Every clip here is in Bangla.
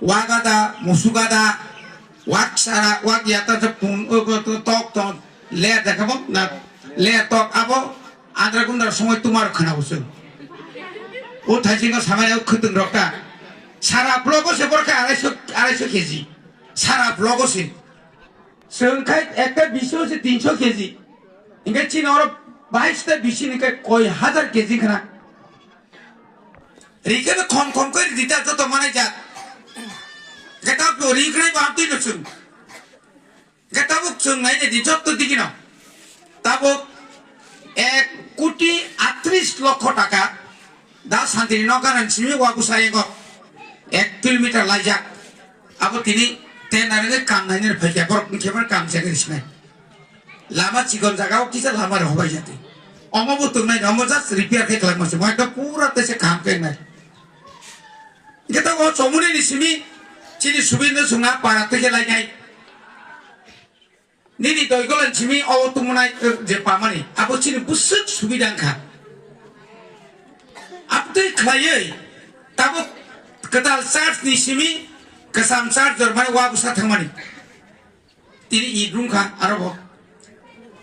ওয়াগাদা মুসুগাদা ওয়াক সারা ওয়াক ইয়াতা পুন তক তক লে দেখাবো না লে তক আবো আদ্রা গুন্দার সময় তোমার খানাবছুন ও থাইজিঙ্গ সামান্য খুতুন রক্তা সারা ব্লগসে বরকা 250 কেজি সারা ব্লগসে সংখ্যায় একটা বেশি হচ্ছে 300 কেজি ইনকা চীন আর 22টা বেশি নিকা কয় হাজার কেজি খানা রিকেবে খন খন করে দিতা যত মানে যা গেটা রিকরাই বাপতি নছুন গেটা বুক সুন নাই দি যত দিকি না তাবো 1,38,00,000 টাকা দা শান্তি নগারান সিমি ওয়াগুসায়েগ 1 কিলোমিটার লাইজাক আবো তিনি তেনারে কাম নাইনের ফাইকা বরক কেবার কাম জাগিস নাই লামা চিকন জায়গাও কিসা লামার হবাই যাতে অমবুতুর নাই অমজাস রিপেয়ার কে খেলা মাসে মই একটা পুরা তেসে কাম কে নাই গেটা ও চমুনি নিসিমি চিনি সুবিন্দু সুনা পাড়া থেকে লাই নাই নিনি দইগলেন চিমি ও তুমনাই যে পামানি আবো চিনি বুসুক সুবিদাংখা আপতই খাইয়ে তাবো কেতাল charge নিসিমি kesam charger mai wa busa thangmani tini idrung kha arabo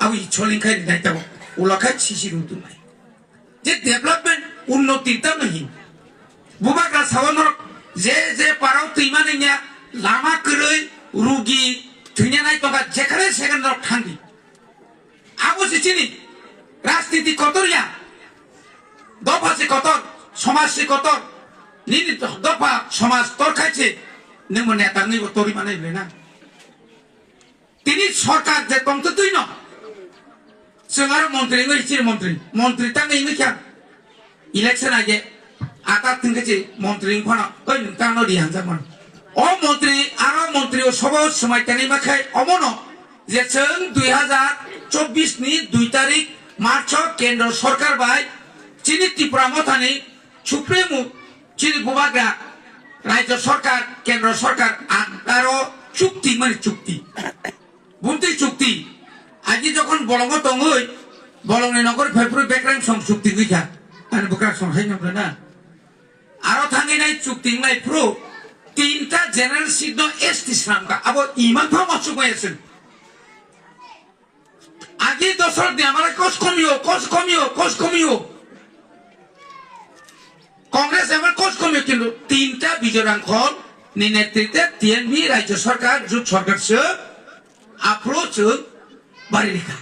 awi choling khai nai tabo ulakha sisi rutu nai je development unnoti ta nahi buba ka sawanor je parau tuimane nya lama kroi rugi thunya nai toka jekhane second rok thangi abo sichini rajniti kotoria dopa se kotor somaj se kotor nini dopa somaj tor khaiche নেমো নেতা নেব তরি মানে না তিনি সরকার যে তন্ত্র তুই ন সঙ্গার মন্ত্রী ইংরেজির মন্ত্রী মন্ত্রী তা নেই নাকি ইলেকশন আগে আকার থেকে মন্ত্রী ফানা ওই তা নদী হানজামান ও মন্ত্রী আর মন্ত্রী ও সব সময় টানি মাখায় অমন যে जों 2024 নি 2 তারিখ মার্চ কেন্দ্র সরকার বাই চিনি ত্রিপুরা মথানি সুপ্রিম চিনি বুবাগ্রা রাজ্য সরকার কেন্দ্র সরকার আরো চুক্তি মানে চুক্তি বুঝতে চুক্তি আজকে যখন বলঙ্গ তঙ্গই বলঙ্গ নগর ফেব্রুয়ারি ব্যাকরণ সং চুক্তি গইছা আর বুকার সংহাই নবলে না আরো থাঙ্গি নাই চুক্তি নাই প্রো তিনটা জেনারেল সিদ্ধ এসটি শ্রামকা আবো ইমান ভাব অসুখ হয়েছেন আগে দশর দিয়ে আমার কোষ কমিও কংগ্রেস এবার কোচ কমিও কিন্তু তিনটা বিজয়রাংখল নি নেতৃত্বে টিএনবি রাজ্য সরকার জোট সরকার সে আপ্রোচ বাড়ি রেখা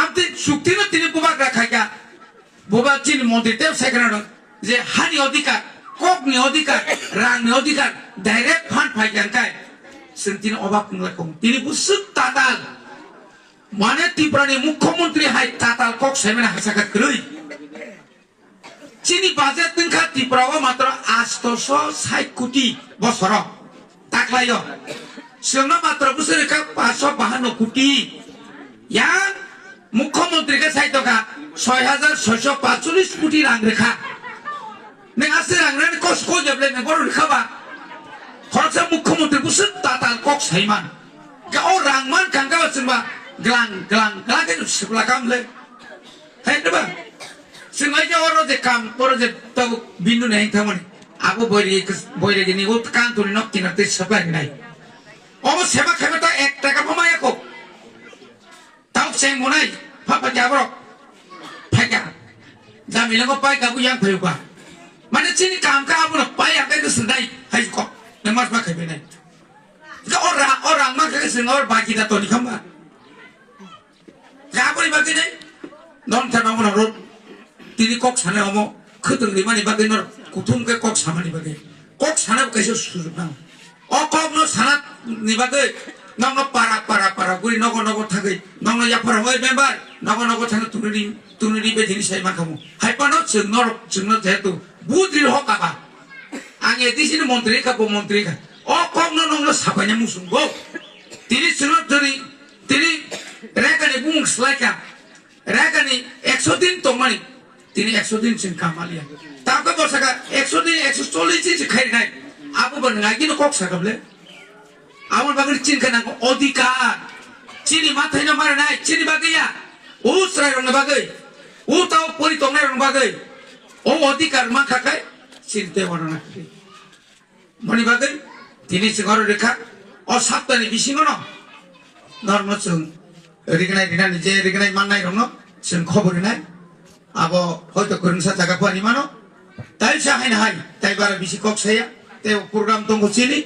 আপনি চুক্তি না তিনি বুবাক রাখাইকা বুবা চিনি মন্ত্রীতে সেখানে যে হানি অধিকার কগ্নি অধিকার রাংনি অধিকার ডাইরেক্ট ফান্ড ফাইকানকায় তিনি অবাক রকম তিনি বুঝছেন তাতাল মানে ত্রিপুরানি মুখ্যমন্ত্রী হাই তাতাল কক সেমেনা হাসাকাত করি চিনি বাজেট দিনখা ত্রিপুরাও মাত্র 860 কোটি বছর তাকলায় जोंना मात्र बोसोर का 552 कोटी या मुख्यमंत्री के साइतो का 6645 कोटी रां रेखा ने आसे रां रे कोस को जबले ने बरो रेखाबा खरचा मुख्यमंत्री बोसोर ताताल कक साइमान का ओ रांमान कांगा वचनबा ग्लां के सिबला कामले हैदबा जोंना जे अरो जे काम पर जे तो बिन्दु नै थामनि आबो बोइरे गिनि ओ कांतुनि नक्तिना ते सप्लाय नाय অব সেবা খেবেটা 1 টাকা কমায় কো তাও সে মনাই ফাপা যাবর ফাইকা জামিলাগো পাই কাবু ইয়াং ফাইবা মানে চিনি কাম কা আবু পাই আকে গসনাই হাই কো নেমাস মা খেবে নাই কা ওরা মা কে সিনর বাকি দা তনি খামবা যাবরি বাকি নাই নন থানা মন রোড তিনি কক সানে অম খতুংনি মানি বাকি নর কুতুম কে কক সামানি বাকি কক সানে কাইসে সুযোগ না অকবনো সানাত নিবাগে নং পারা গুরি নগর থাকি নং ইয়াফারা ওই মেম্বার নগর থাকি তুনুনি বেদিনি সাইমা খামু হাইপানো जोंनो যেহেতু বুদ্রি হকাবা আগে দিছিনি মন্ত্রী কা অকবনো নং সাবাইনা মুসুঙ্গো তিনি তিনি রেগানি বুংসলাইকা রেগানি 100 দিন তমানি তিনি 100 দিন সিন কামালিয়া তাকে বসাকা 100 দিন 140 দিন খাই নাই আবু বনগা কিন্তু কক সাকাবলে আমার বাগের চিনকা না অধিকার চিনি মাথায় না মারে নাই চিনি বাগিয়া ও সরাই রং বাগৈ ও তাও পরিতংনাই রং বাগৈ ও অধিকার মা খাকায় চিনতে বড় না মনি বাগৈ তিনি সিংহর রেখা অসাপ্তানি বিসিঙ্গন ধর্ম जों রিগনাই রিনানি যে রিগনাই মাননাই রং जों খবর নাই আবো হয়তো করুনসা জায়গা পানি মানো তাই সাহাই না হাই তাই বারা বিসি কক সাইয়া তাই প্রোগ্রাম দंग চিনি